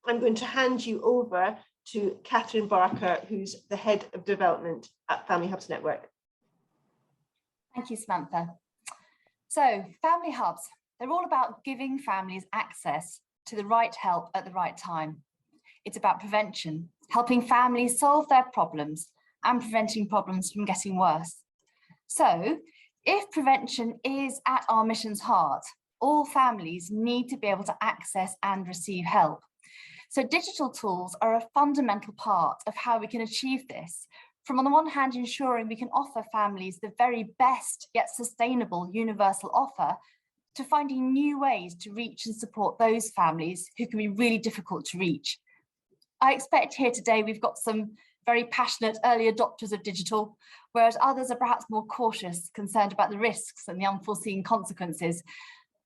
I'm going to hand you over to Catherine Barker, who's the Head of Development at Family Hubs Network. Thank you, Samantha. So, Family Hubs, they're all about giving families access to the right help at the right time. It's about prevention, helping families solve their problems and preventing problems from getting worse. So, if prevention is at our mission's heart, all families need to be able to access and receive help. So digital tools are a fundamental part of how we can achieve this. From on the one hand, ensuring we can offer families the very best yet sustainable universal offer, to finding new ways to reach and support those families who can be really difficult to reach. I expect here today we've got some very passionate early adopters of digital, whereas others are perhaps more cautious, concerned about the risks and the unforeseen consequences.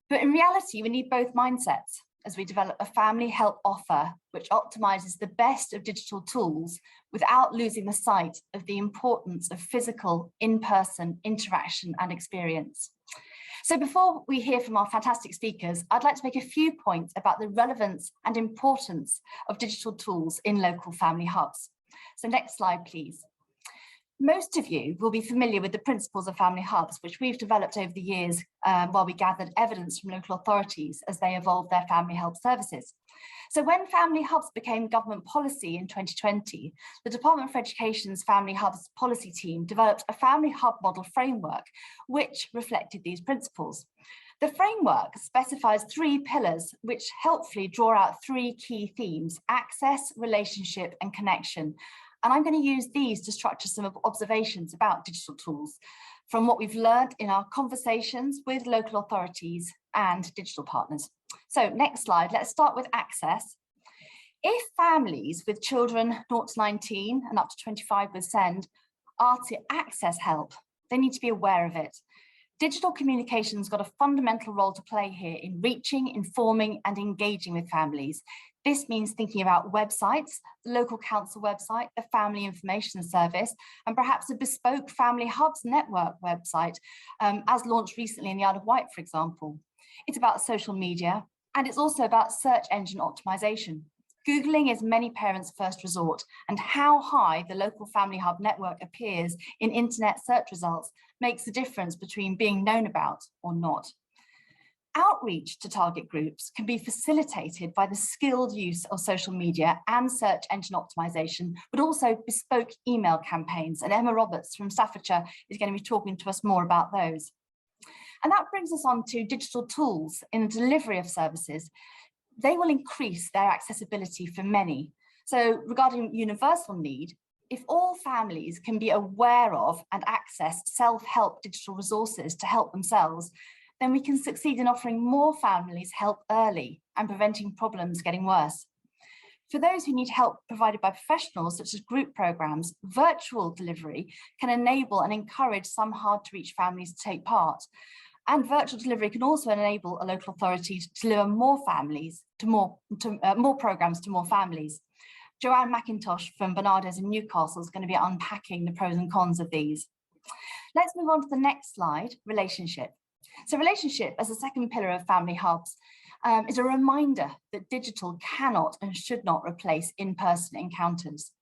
But in reality, we need both mindsets as we develop a family help offer which optimizes the best of digital tools without losing the sight of the importance of physical, in-person interaction and experience. So before we hear from our fantastic speakers, I'd like to make a few points about the relevance and importance of digital tools in local family hubs. So next slide, please. Most of you will be familiar with the principles of family hubs, which we've developed over the years while we gathered evidence from local authorities as they evolved their family help services. So when family hubs became government policy in 2020, the Department for Education's Family Hubs policy team developed a family hub model framework, which reflected these principles. The framework specifies 3 pillars, which helpfully draw out 3 key themes: access, relationship, and connection. And I'm going to use these to structure some observations about digital tools from what we've learned in our conversations with local authorities and digital partners. So next slide, let's start with access. If families with children 0 to 19 and up to 25 with SEND are to access help, they need to be aware of it. Digital communication's got a fundamental role to play here in reaching, informing, and engaging with families. This means thinking about websites, the local council website, the Family Information Service, and perhaps a bespoke Family Hubs network website, as launched recently in the Isle of Wight, for example. It's about social media, and it's also about search engine optimization. Googling is many parents' first resort, and how high the local Family Hub network appears in internet search results makes the difference between being known about or not. Outreach to target groups can be facilitated by the skilled use of social media and search engine optimization, but also bespoke email campaigns. And Emma Roberts from Staffordshire is going to be talking to us more about those. And that brings us on to digital tools in the delivery of services. They will increase their accessibility for many. So regarding universal need, if all families can be aware of and access self-help digital resources to help themselves, then we can succeed in offering more families help early and preventing problems getting worse. For those who need help provided by professionals, such as group programs, virtual delivery can enable and encourage some hard-to-reach families to take part. And virtual delivery can also enable a local authority to deliver more families to more programs to more families. Joanne McIntosh from Barnardo's in Newcastle is going to be unpacking the pros and cons of these. Let's move on to the next slide, relationship. So relationship as a second pillar of family hubs is a reminder that digital cannot and should not replace in-person encounters.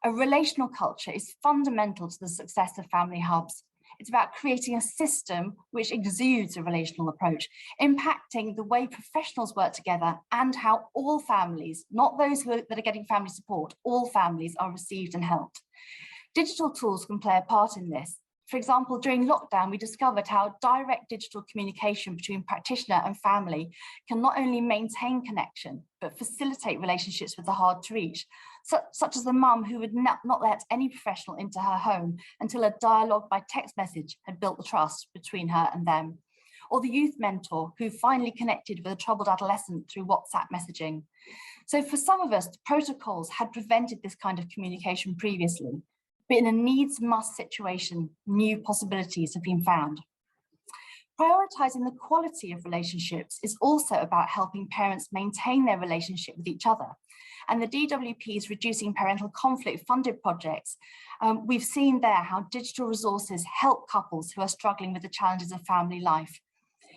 A relational culture is fundamental to the success of family hubs. It's about creating a system which exudes a relational approach, impacting the way professionals work together and how all families, not those that are getting family support, all families are received and helped. Digital tools can play a part in this. For example, during lockdown, we discovered how direct digital communication between practitioner and family can not only maintain connection, but facilitate relationships with the hard to reach, such as the mum who would not let any professional into her home until a dialogue by text message had built the trust between her and them, or the youth mentor who finally connected with a troubled adolescent through WhatsApp messaging. So for some of us, the protocols had prevented this kind of communication previously. But in a needs-must situation, new possibilities have been found. Prioritising the quality of relationships is also about helping parents maintain their relationship with each other. And the DWP's Reducing Parental Conflict funded projects, we've seen there how digital resources help couples who are struggling with the challenges of family life.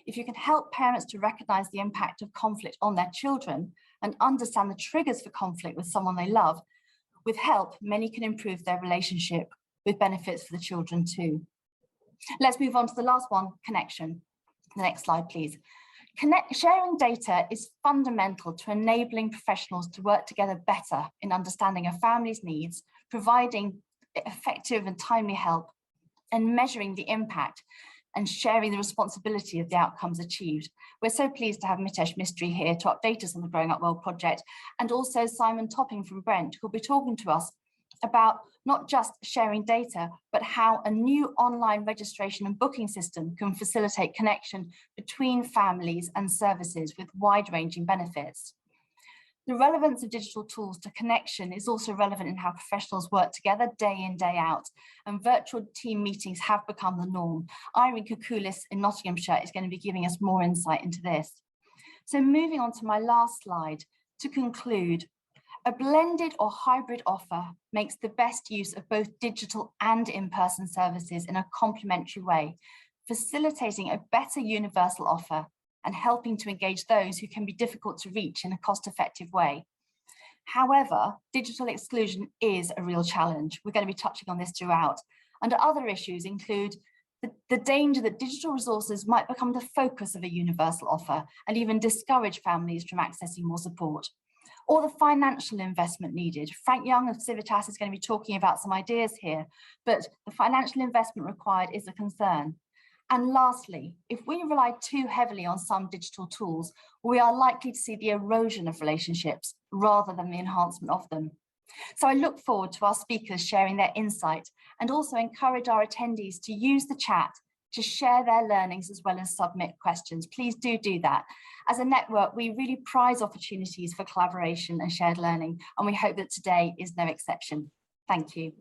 If you can help parents to recognise the impact of conflict on their children and understand the triggers for conflict with someone they love, with help, many can improve their relationship with benefits for the children too. Let's move on to the last one, connection. The next slide, please. Sharing data is fundamental to enabling professionals to work together better in understanding a family's needs, providing effective and timely help, and measuring the impact and sharing the responsibility of the outcomes achieved. We're so pleased to have Mitesh Mistry here to update us on the Growing Up Well project, and also Simon Topping from Brent, who'll be talking to us about not just sharing data, but how a new online registration and booking system can facilitate connection between families and services with wide-ranging benefits. The relevance of digital tools to connection is also relevant in how professionals work together day in, day out, and virtual team meetings have become the norm. Irene Koukoulis in Nottinghamshire is going to be giving us more insight into this. So moving on to my last slide, to conclude, a blended or hybrid offer makes the best use of both digital and in-person services in a complementary way, facilitating a better universal offer and helping to engage those who can be difficult to reach in a cost-effective way. However, digital exclusion is a real challenge. We're going to be touching on this throughout. And other issues include the danger that digital resources might become the focus of a universal offer and even discourage families from accessing more support, or the financial investment needed. Frank Young of Civitas is going to be talking about some ideas here, but the financial investment required is a concern. And lastly, if we rely too heavily on some digital tools, we are likely to see the erosion of relationships rather than the enhancement of them. So I look forward to our speakers sharing their insight and also encourage our attendees to use the chat to share their learnings as well as submit questions. Please do that. As a network, we really prize opportunities for collaboration and shared learning, and we hope that today is no exception. Thank you.